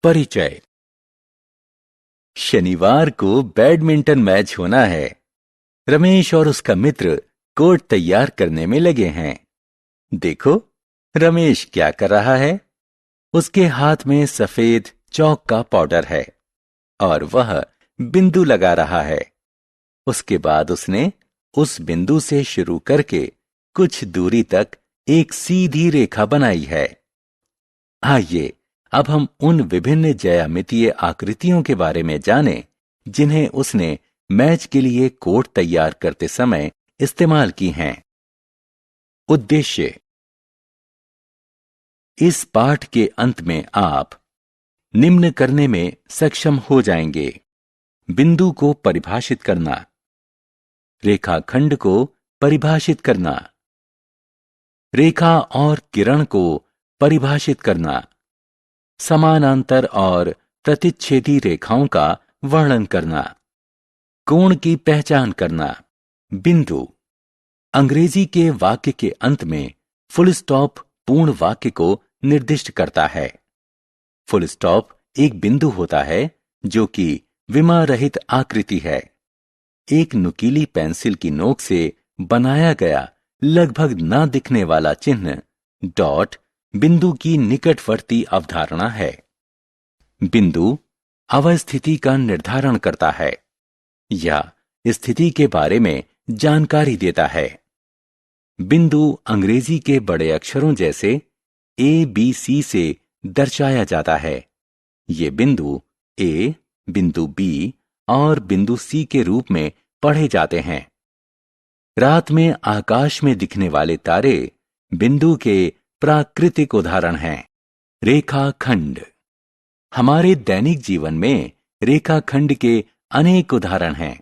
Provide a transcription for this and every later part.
परिचय। शनिवार को बैडमिंटन मैच होना है। रमेश और उसका मित्र कोर्ट तैयार करने में लगे हैं। देखो, रमेश क्या कर रहा है। उसके हाथ में सफेद चौक का पाउडर है और वह बिंदु लगा रहा है। उसके बाद उसने उस बिंदु से शुरू करके कुछ दूरी तक एक सीधी रेखा बनाई है। आइए अब हम उन विभिन्न ज्यामितीय आकृतियों के बारे में जानें जिन्हें उसने मैच के लिए कोर्ट तैयार करते समय इस्तेमाल की हैं। उद्देश्य। इस पाठ के अंत में आप निम्न करने में सक्षम हो जाएंगे: बिंदु को परिभाषित करना, रेखाखंड को परिभाषित करना, रेखा और किरण को परिभाषित करना, समानांतर और प्रतिच्छेदी रेखाओं का वर्णन करना, कोण की पहचान करना, बिंदु। अंग्रेजी के वाक्य के अंत में फुल स्टॉप पूर्ण वाक्य को निर्दिष्ट करता है। फुल स्टॉप एक बिंदु होता है जो कि विमा रहित आकृति है। एक नुकीली पेंसिल की नोक से बनाया गया लगभग न दिखने वाला चिन्ह डॉट बिंदु की निकटवर्ती अवधारणा है। बिंदु अवस्थिति का निर्धारण करता है या स्थिति के बारे में जानकारी देता है। बिंदु अंग्रेजी के बड़े अक्षरों जैसे ABC से दर्शाया जाता है। ये बिंदु A, बिंदु B और बिंदु C के रूप में पढ़े जाते हैं। रात में आकाश में दिखने वाले तारे बिंदु के प्राकृतिक उदाहरण हैं। रेखाखंड। हमारे दैनिक जीवन में रेखाखंड के अनेक उदाहरण हैं।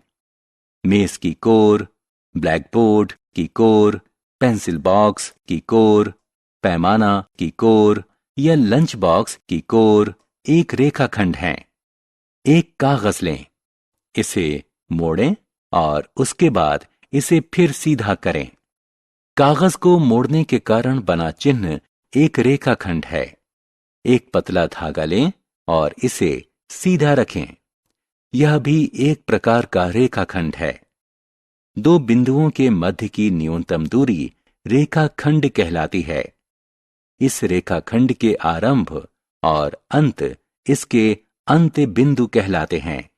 मेज की कोर, ब्लैकबोर्ड की कोर, पेंसिल बॉक्स की कोर, पैमाना की कोर या लंच बॉक्स की कोर एक रेखाखंड है। एक कागज लें, इसे मोड़ें और उसके बाद इसे फिर सीधा करें। कागज को मोड़ने के कारण बना चिन्ह एक रेखाखंड है। एक पतला धागा लें और इसे सीधा रखें। यह भी एक प्रकार का रेखाखंड है। दो बिंदुओं के मध्य की न्यूनतम दूरी रेखाखंड कहलाती है। इस रेखाखंड के आरंभ और अंत इसके अंत बिंदु कहलाते हैं।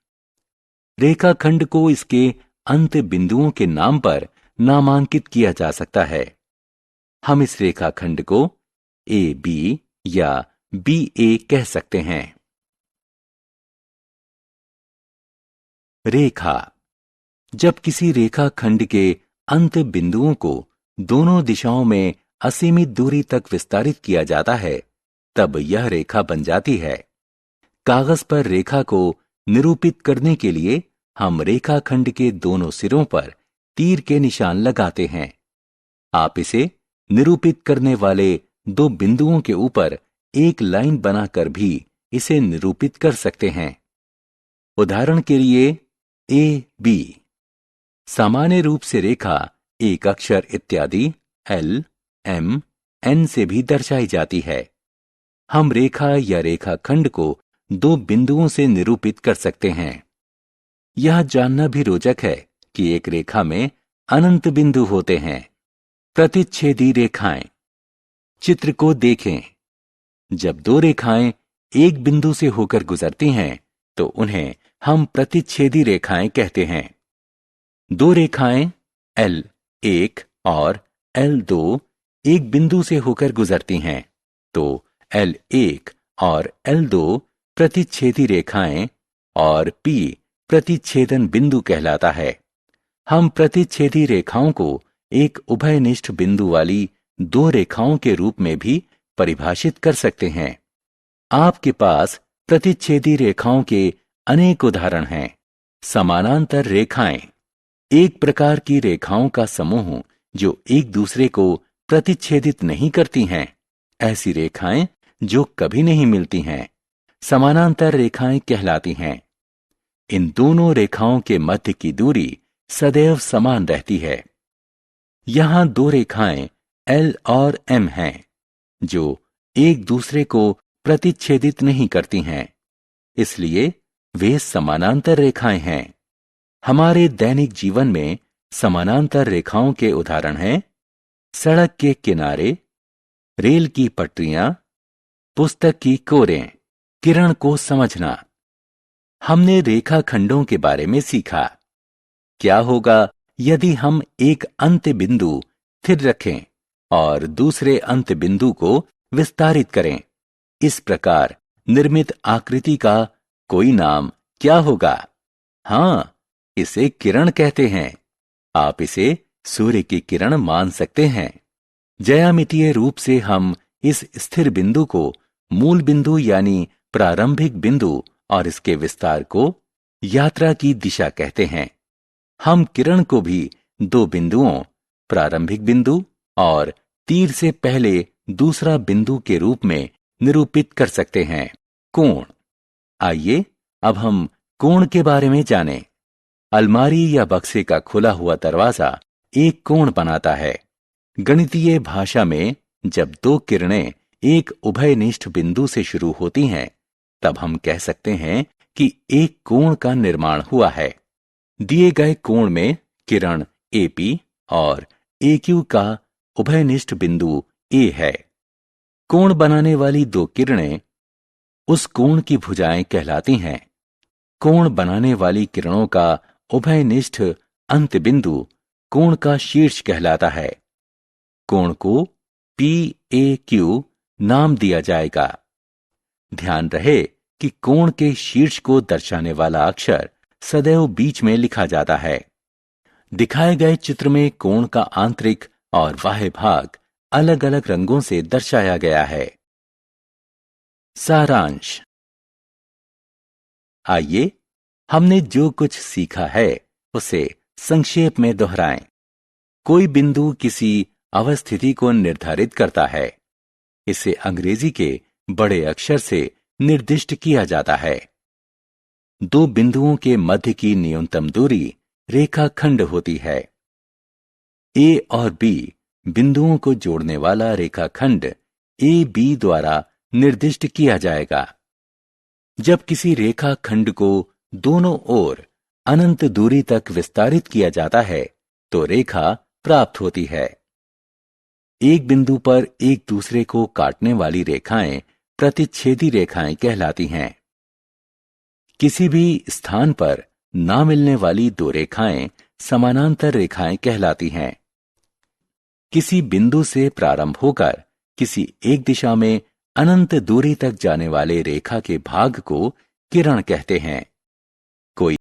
रेखाखंड को इसके अंत बिंदुओं के नाम पर नामांकित किया जा सकता है। हम इस रेखाखंड को AB या BA कह सकते हैं। रेखा। जब किसी रेखाखंड के अंत बिंदुओं को दोनों दिशाओं में असीमित दूरी तक विस्तारित किया जाता है, तब यह रेखा बन जाती है। कागज पर रेखा को निरूपित करने के लिए हम रेखाखंड के दोनों सिरों पर तीर के निशान लगाते हैं। आप इसे निरूपित करने वाले दो बिंदुओं के ऊपर एक लाइन बनाकर भी इसे निरूपित कर सकते हैं। उदाहरण के लिए AB। सामान्य रूप से रेखा एक अक्षर इत्यादि L, M, N से भी दर्शाई जाती है। हम रेखा या रेखाखंड को दो बिंदुओं से निरूपित कर सकते हैं। यह जानना भी रोचक है कि एक रेखा में अनंत बिंदु होते हैं। प्रतिच्छेदी रेखाएं। चित्र को देखें। जब दो रेखाएं एक बिंदु से होकर गुजरती हैं, तो उन्हें हम प्रतिच्छेदी रेखाएं कहते हैं। दो रेखाएं L1 और L2 एक बिंदु से होकर गुजरती हैं, तो L1 और L2 प्रतिच्छेदी रेखाएं और P प्रतिच्छेदन बिंदु कहलाता है। हम प्रतिच्छेदी रेखाओं को एक उभयनिष्ठ बिंदु वाली दो रेखाओं के रूप में भी परिभाषित कर सकते हैं। आपके पास प्रतिच्छेदी रेखाओं के अनेक उदाहरण हैं। समानांतर रेखाएं। एक प्रकार की रेखाओं का समूह जो एक दूसरे को प्रतिच्छेदित नहीं करती हैं। ऐसी रेखाएं जो कभी नहीं मिलती हैं, समानांतर रेखाएं कहलाती हैं। इन दोनों रेखाओं के मध्य की दूरी सदैव समान रहती है। यहां दो रेखाएं L और M हैं, जो एक दूसरे को प्रतिच्छेदित नहीं करती हैं, इसलिए वे समानांतर रेखाएं हैं। हमारे दैनिक जीवन में समानांतर रेखाओं के उदाहरण हैं सड़क के किनारे, रेल की पटरियां, पुस्तक की कोरें। किरण को समझना। हमने रेखाखंडों के बारे में सीखा। क्या होगा यदि हम एक अंत्य बिंदु स्थिर रखें और दूसरे अंत्य बिंदु को विस्तारित करें? इस प्रकार निर्मित आकृति का कोई नाम क्या होगा? हां, इसे किरण कहते हैं। आप इसे सूर्य की किरण मान सकते हैं। ज्यामितीय रूप से हम इस स्थिर बिंदु को मूल बिंदु यानी प्रारंभिक बिंदु और इसके विस्तार को यात्रा की दिशा कहते हैं। हम किरण को भी दो बिंदुओं, प्रारंभिक बिंदु और तीर से पहले दूसरा बिंदु के रूप में निरूपित कर सकते हैं। कोण। आइए अब हम कोण के बारे में जानें। अलमारी या बक्से का खुला हुआ दरवाजा एक कोण बनाता है। गणितीय भाषा में जब दो किरणें एक उभयनिष्ठ बिंदु से शुरू होती हैं, तब हम कह सकते हैं कि एक कोण का निर्माण हुआ है। दिए गए कोण में किरण AP और AQ का उभयनिष्ठ बिंदु A है। कोण बनाने वाली दो किरणें उस कोण की भुजाएं कहलाती हैं। कोण बनाने वाली किरणों का उभयनिष्ठ अंत्य बिंदु कोण का शीर्ष कहलाता है। कोण को PAQ नाम दिया जाएगा। ध्यान रहे कि कोण के शीर्ष को दर्शाने वाला अक्षर सदैव बीच में लिखा जाता है। दिखाए गए चित्र में कोण का आंतरिक और बाह्य भाग अलग अलग रंगों से दर्शाया गया है। सारांश। आइए हमने जो कुछ सीखा है उसे संक्षेप में दोहराएं। कोई बिंदु किसी अवस्थिति को निर्धारित करता है। इसे अंग्रेजी के बड़े अक्षर से निर्दिष्ट किया जाता है। दो बिंदुओं के मध्य की न्यूनतम दूरी रेखाखंड होती है। A और B बिंदुओं को जोड़ने वाला रेखाखंड AB द्वारा निर्दिष्ट किया जाएगा। जब किसी रेखाखंड को दोनों ओर अनंत दूरी तक विस्तारित किया जाता है तो रेखा प्राप्त होती है। एक बिंदु पर एक दूसरे को काटने वाली रेखाएं प्रतिच्छेदी रेखाएं कहलाती हैं। किसी भी स्थान पर ना मिलने वाली दो रेखाएं समानांतर रेखाएं कहलाती हैं। किसी बिंदु से प्रारंभ होकर किसी एक दिशा में अनंत दूरी तक जाने वाले रेखा के भाग को किरण कहते हैं।